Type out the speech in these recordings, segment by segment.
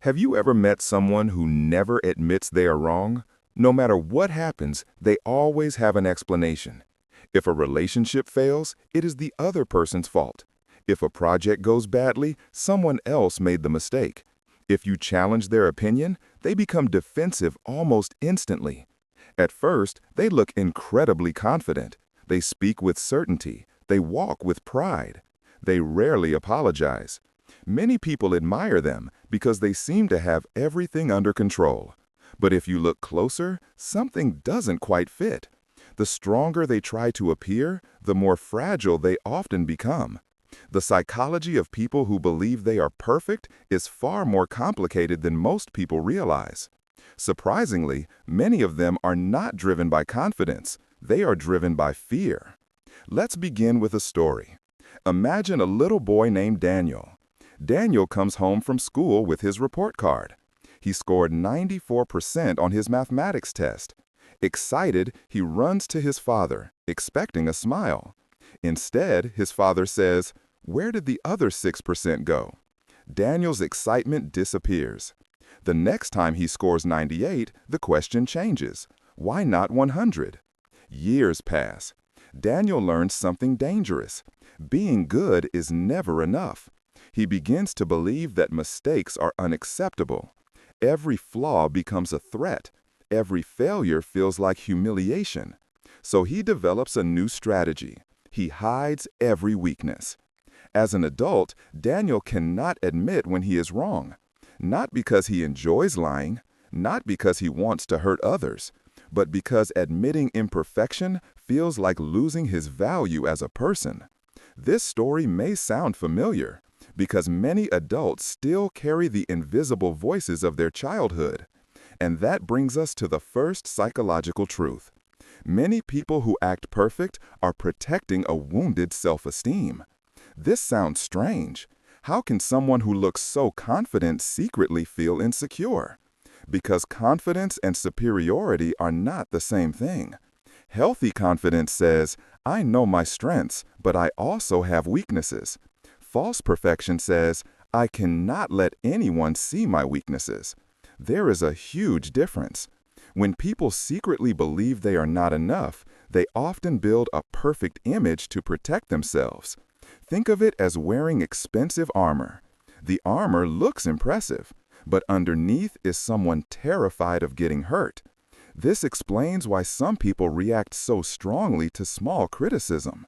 Have you ever met someone who never admits they are wrong? No matter what happens, they always have an explanation. If a relationship fails, it is the other person's fault. If a project goes badly, someone else made the mistake. If you challenge their opinion, they become defensive almost instantly. At first, they look incredibly confident. They speak with certainty. They walk with pride. They rarely apologize. Many people admire them because they seem to have everything under control. But if you look closer, something doesn't quite fit. The stronger they try to appear, the more fragile they often become. The psychology of people who believe they are perfect is far more complicated than most people realize. Surprisingly, many of them are not driven by confidence. They are driven by fear. Let's begin with a story. Imagine a little boy named Daniel. Daniel comes home from school with his report card. He scored 94% on his mathematics test. Excited, he runs to his father, expecting a smile. Instead, his father says, "Where did the other 6% go?" Daniel's excitement disappears. The next time he scores 98, the question changes. Why not 100? Years pass. Daniel learns something dangerous. Being good is never enough. He begins to believe that mistakes are unacceptable. Every flaw becomes a threat. Every failure feels like humiliation. So he develops a new strategy. He hides every weakness. As an adult, Daniel cannot admit when he is wrong. Not because he enjoys lying, not because he wants to hurt others, but because admitting imperfection feels like losing his value as a person. This story may sound familiar, because many adults still carry the invisible voices of their childhood. And that brings us to the first psychological truth. Many people who act perfect are protecting a wounded self-esteem. This sounds strange. How can someone who looks so confident secretly feel insecure? Because confidence and superiority are not the same thing. Healthy confidence says, "I know my strengths, but I also have weaknesses." False perfection says, "I cannot let anyone see my weaknesses." There is a huge difference. When people secretly believe they are not enough, they often build a perfect image to protect themselves. Think of it as wearing expensive armor. The armor looks impressive, but underneath is someone terrified of getting hurt. This explains why some people react so strongly to small criticism.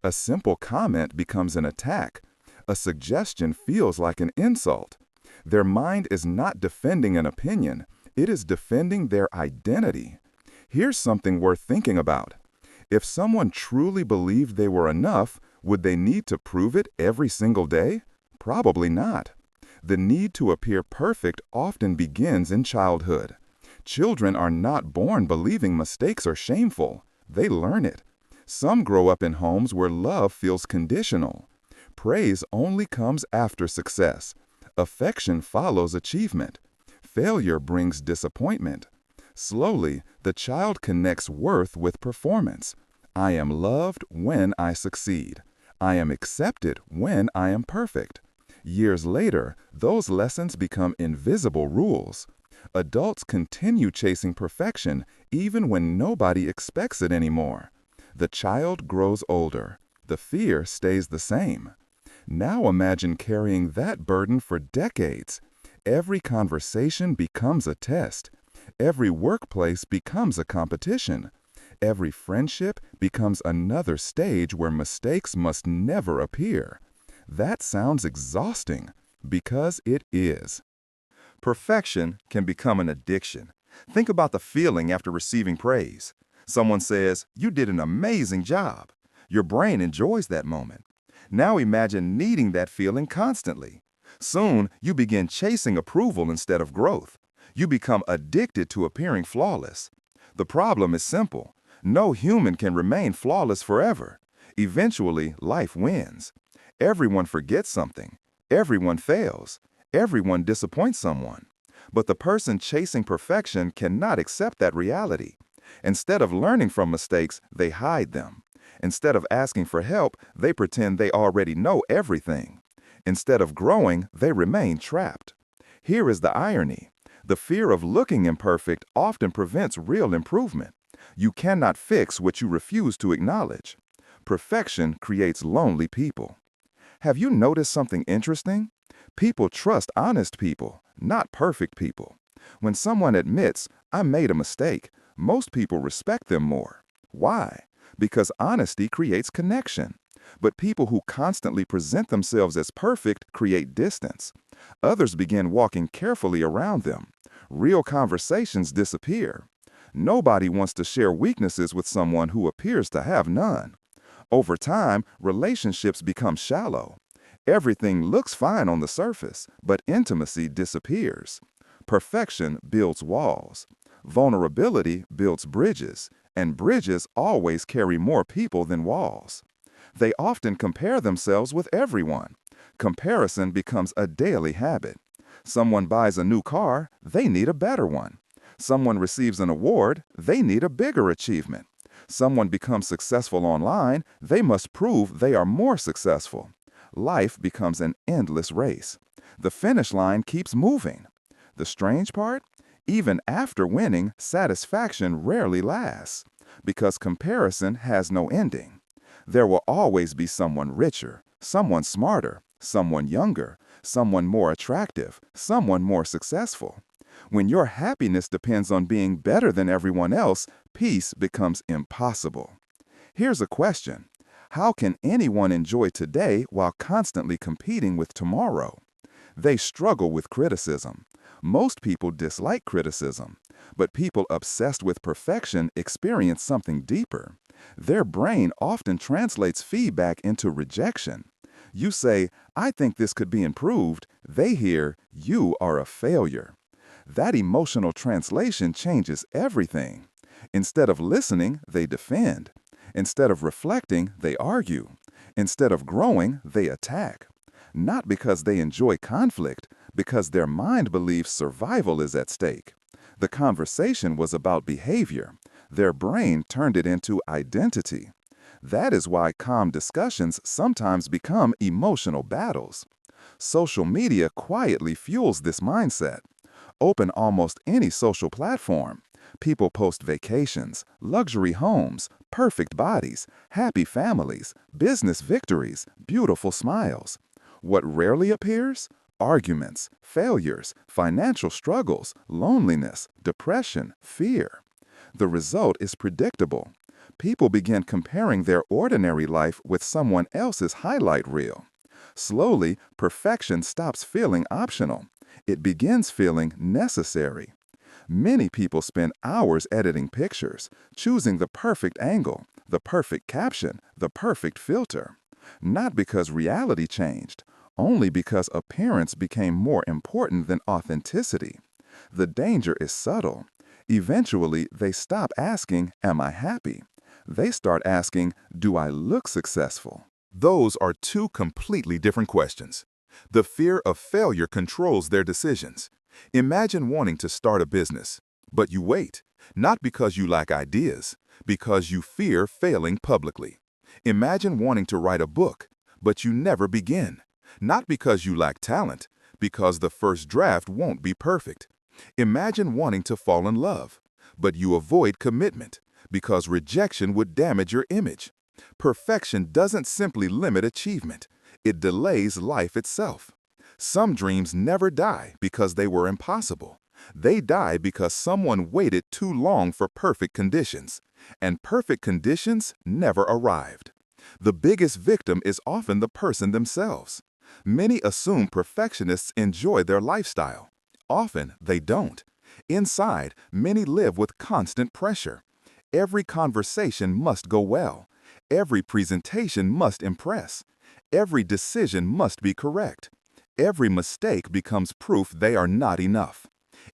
A simple comment becomes an attack. A suggestion feels like an insult. Their mind is not defending an opinion, it is defending their identity. Here's something worth thinking about. If someone truly believed they were enough, would they need to prove it every single day? Probably not. The need to appear perfect often begins in childhood. Children are not born believing mistakes are shameful. They learn it. Some grow up in homes where love feels conditional. Praise only comes after success. Affection follows achievement. Failure brings disappointment. Slowly, the child connects worth with performance. I am loved when I succeed. I am accepted when I am perfect. Years later, those lessons become invisible rules. Adults continue chasing perfection even when nobody expects it anymore. The child grows older. The fear stays the same. Now imagine carrying that burden for decades. Every conversation becomes a test. Every workplace becomes a competition. Every friendship becomes another stage where mistakes must never appear. That sounds exhausting, because it is. Perfection can become an addiction. Think about the feeling after receiving praise. Someone says, "You did an amazing job." Your brain enjoys that moment. Now imagine needing that feeling constantly. Soon, you begin chasing approval instead of growth. You become addicted to appearing flawless. The problem is simple. No human can remain flawless forever. Eventually, life wins. Everyone forgets something. Everyone fails. Everyone disappoints someone. But the person chasing perfection cannot accept that reality. Instead of learning from mistakes, they hide them. Instead of asking for help, they pretend they already know everything. Instead of growing, they remain trapped. Here is the irony. The fear of looking imperfect often prevents real improvement. You cannot fix what you refuse to acknowledge. Perfection creates lonely people. Have you noticed something interesting? People trust honest people, not perfect people. When someone admits, "I made a mistake," most people respect them more. Why? Because honesty creates connection. But people who constantly present themselves as perfect create distance. Others begin walking carefully around them. Real conversations disappear. Nobody wants to share weaknesses with someone who appears to have none. Over time, relationships become shallow. Everything looks fine on the surface, but intimacy disappears. Perfection builds walls. Vulnerability builds bridges, and bridges always carry more people than walls. They often compare themselves with everyone. Comparison becomes a daily habit. Someone buys a new car, they need a better one. Someone receives an award, they need a bigger achievement. Someone becomes successful online, they must prove they are more successful. Life becomes an endless race. The finish line keeps moving. The strange part? Even after winning, satisfaction rarely lasts, because comparison has no ending. There will always be someone richer, someone smarter, someone younger, someone more attractive, someone more successful. When your happiness depends on being better than everyone else, peace becomes impossible. Here's a question. How can anyone enjoy today while constantly competing with tomorrow? They struggle with criticism. Most people dislike criticism, but people obsessed with perfection experience something deeper. Their brain often translates feedback into rejection. You say, "I think this could be improved." They hear, "You are a failure." That emotional translation changes everything. Instead of listening, they defend. Instead of reflecting, they argue. Instead of growing, they attack. Not because they enjoy conflict, because their mind believes survival is at stake. The conversation was about behavior. Their brain turned it into identity. That is why calm discussions sometimes become emotional battles. Social media quietly fuels this mindset. Open almost any social platform. People post vacations, luxury homes, perfect bodies, happy families, business victories, beautiful smiles. What rarely appears? Arguments, failures, financial struggles, loneliness, depression, fear. The result is predictable. People begin comparing their ordinary life with someone else's highlight reel. Slowly, perfection stops feeling optional. It begins feeling necessary. Many people spend hours editing pictures, choosing the perfect angle, the perfect caption, the perfect filter. Not because reality changed, only because appearance became more important than authenticity. The danger is subtle. Eventually, they stop asking, "Am I happy?" They start asking, "Do I look successful?" Those are two completely different questions. The fear of failure controls their decisions. Imagine wanting to start a business, but you wait, not because you lack ideas, because you fear failing publicly. Imagine wanting to write a book, but you never begin, not because you lack talent, because the first draft won't be perfect. Imagine wanting to fall in love, but you avoid commitment, because rejection would damage your image. Perfection doesn't simply limit achievement, it delays life itself. Some dreams never die because they were impossible. They die because someone waited too long for perfect conditions, and perfect conditions never arrived. The biggest victim is often the person themselves. Many assume perfectionists enjoy their lifestyle. Often they don't. Inside, many live with constant pressure. Every conversation must go well. Every presentation must impress. Every decision must be correct. Every mistake becomes proof they are not enough.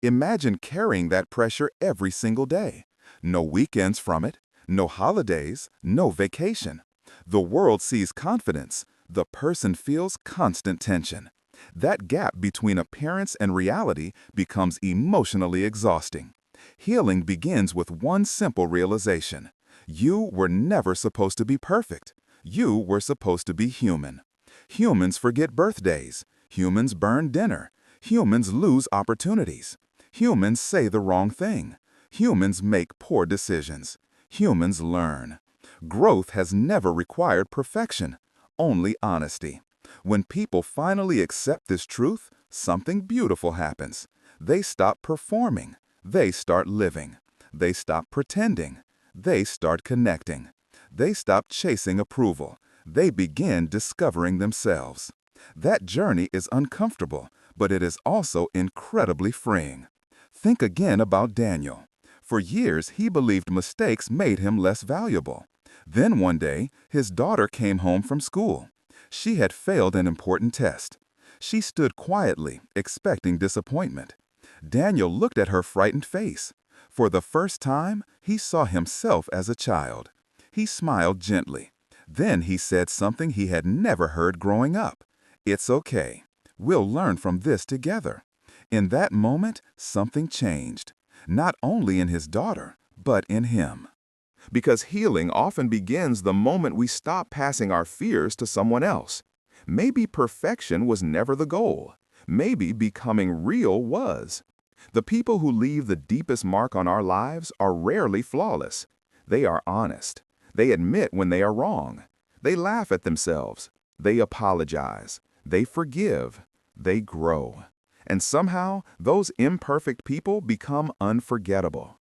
Imagine carrying that pressure every single day. No weekends from it, no holidays, no vacation. The world sees confidence. The person feels constant tension. That gap between appearance and reality becomes emotionally exhausting. Healing begins with one simple realization. You were never supposed to be perfect. You were supposed to be human. Humans forget birthdays. Humans burn dinner. Humans lose opportunities. Humans say the wrong thing. Humans make poor decisions. Humans learn. Growth has never required perfection, only honesty. When people finally accept this truth, something beautiful happens. They stop performing. They start living. They stop pretending. They start connecting. They stop chasing approval. They begin discovering themselves. That journey is uncomfortable, but it is also incredibly freeing. Think again about Daniel. For years, he believed mistakes made him less valuable. Then one day, his daughter came home from school. She had failed an important test. She stood quietly, expecting disappointment. Daniel looked at her frightened face. For the first time, he saw himself as a child. He smiled gently. Then he said something he had never heard growing up. "It's okay. We'll learn from this together." In that moment, something changed. Not only in his daughter, but in him. Because healing often begins the moment we stop passing our fears to someone else. Maybe perfection was never the goal. Maybe becoming real was. The people who leave the deepest mark on our lives are rarely flawless. They are honest. They admit when they are wrong. They laugh at themselves. They apologize. They forgive. They grow. And somehow, those imperfect people become unforgettable.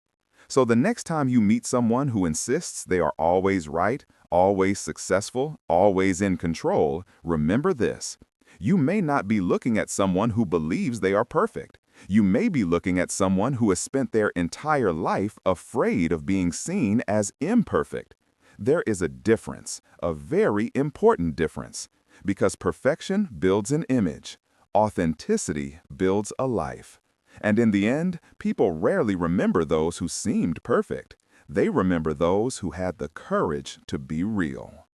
So the next time you meet someone who insists they are always right, always successful, always in control, remember this. You may not be looking at someone who believes they are perfect. You may be looking at someone who has spent their entire life afraid of being seen as imperfect. There is a difference, a very important difference, because perfection builds an image. Authenticity builds a life. And in the end, people rarely remember those who seemed perfect. They remember those who had the courage to be real.